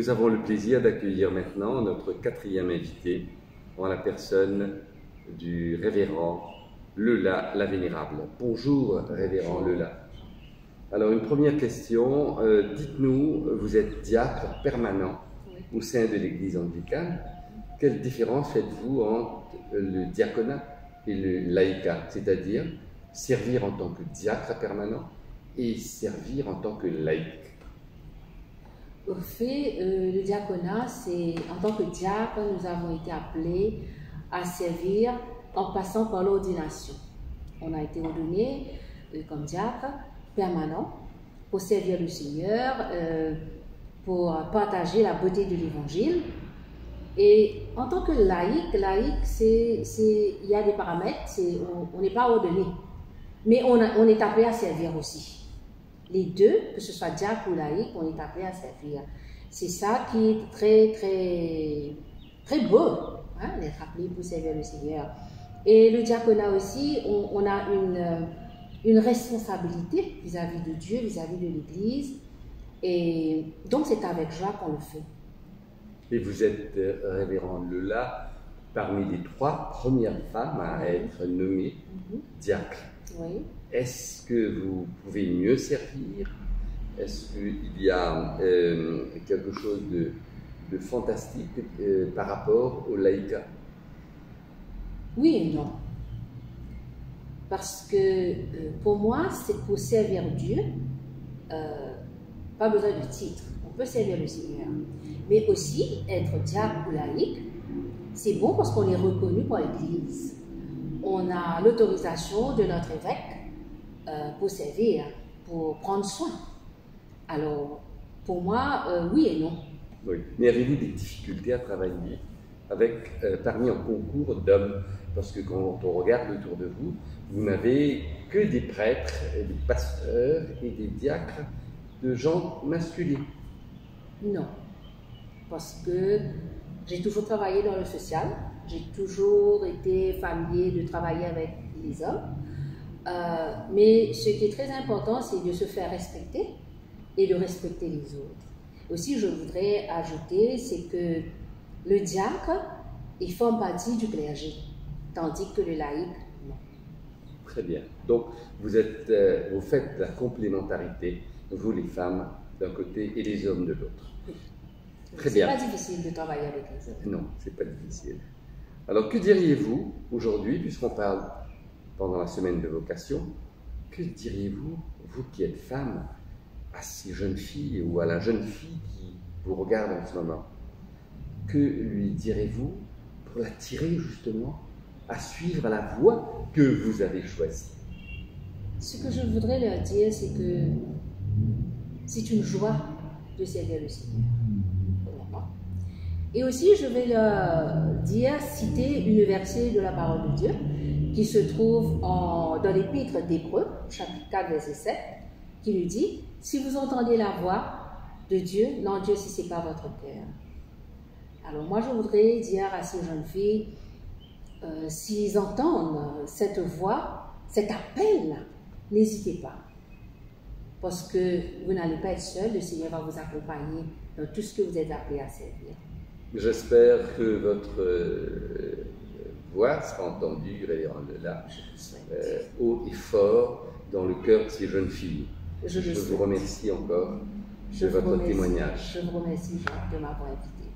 nous avons le plaisir d'accueillir maintenant notre quatrième invité en la personne du révérend Leula la Vénérable. Bonjour révérend Leula. Alors une première question, dites-nous, vous êtes diacre permanent au sein de l'Église anglicane. Quelle différence faites-vous entre le diaconat et le laïcat, c'est-à-dire servir en tant que diacre permanent et servir en tant que laïc? Au fait, le diaconat, c'est en tant que diacre, nous avons été appelés à servir en passant par l'ordination. On a été ordonnés comme diacre permanent pour servir le Seigneur, pour partager la beauté de l'Évangile. Et en tant que laïc, il y a des paramètres, on n'est pas ordonné, mais on est appelé à servir aussi. Les deux, que ce soit diacre ou laïc, on est appelé à servir. C'est ça qui est très beau, hein, d'être appelé pour servir le Seigneur. Et le diaconat aussi, on a une responsabilité vis-à-vis de Dieu, vis-à-vis de l'Église. Et donc c'est avec joie qu'on le fait. Et vous êtes, révérend Leula, parmi les 3 premières femmes à être nommées diacres. Oui. Est-ce que vous pouvez mieux servir? Est-ce qu'il y a quelque chose de fantastique par rapport au laïcat? Oui et non. Parce que pour moi, c'est pour servir Dieu, pas besoin de titre. On peut servir le Seigneur. Mais aussi, être diacre ou laïc, c'est bon parce qu'on est reconnu par l'Église. On a l'autorisation de notre évêque pour servir, pour prendre soin. Alors, pour moi, oui et non. Oui. Mais avez-vous des difficultés à travailler parmi un concours d'hommes? Parce que quand on regarde autour de vous, vous n'avez que des prêtres, des pasteurs et des diacres de genre masculin. Non. Parce que j'ai toujours travaillé dans le social. J'ai toujours été familier de travailler avec les hommes. Mais ce qui est très important, c'est de se faire respecter et de respecter les autres. Aussi, je voudrais ajouter, c'est que le diacre, il forme partie du clergé, tandis que le laïc, non. Très bien. Donc, vous faites la complémentarité, vous les femmes d'un côté et les hommes de l'autre. Oui. Très bien. C'est pas difficile de travailler avec les hommes. Non, c'est pas difficile. Alors, que diriez-vous aujourd'hui, puisqu'on parle pendant la semaine de vocation, que diriez-vous, vous qui êtes femme, à ces jeunes filles ou à la jeune fille qui vous regarde en ce moment? Que lui direz-vous pour l'attirer justement à suivre la voie que vous avez choisie? Ce que je voudrais leur dire, c'est que c'est une joie de servir le Seigneur. Et aussi, je vais leur citer une verset de la parole de Dieu qui se trouve dans l'épître d'Hébreux, chapitre 4, verset 7, qui nous dit « Si vous entendez la voix de Dieu, n'endurcissez pas votre cœur. » Alors moi, je voudrais dire à ces jeunes filles, s'ils entendent cette voix, cet appel, n'hésitez pas. Parce que vous n'allez pas être seul, le Seigneur va vous accompagner dans tout ce que vous êtes appelés à servir. J'espère que votre voix sera entendue, révérend Leula, haut et fort dans le cœur de ces jeunes filles. Je vous remercie encore de votre témoignage. Je vous remercie, Jean, de m'avoir invité.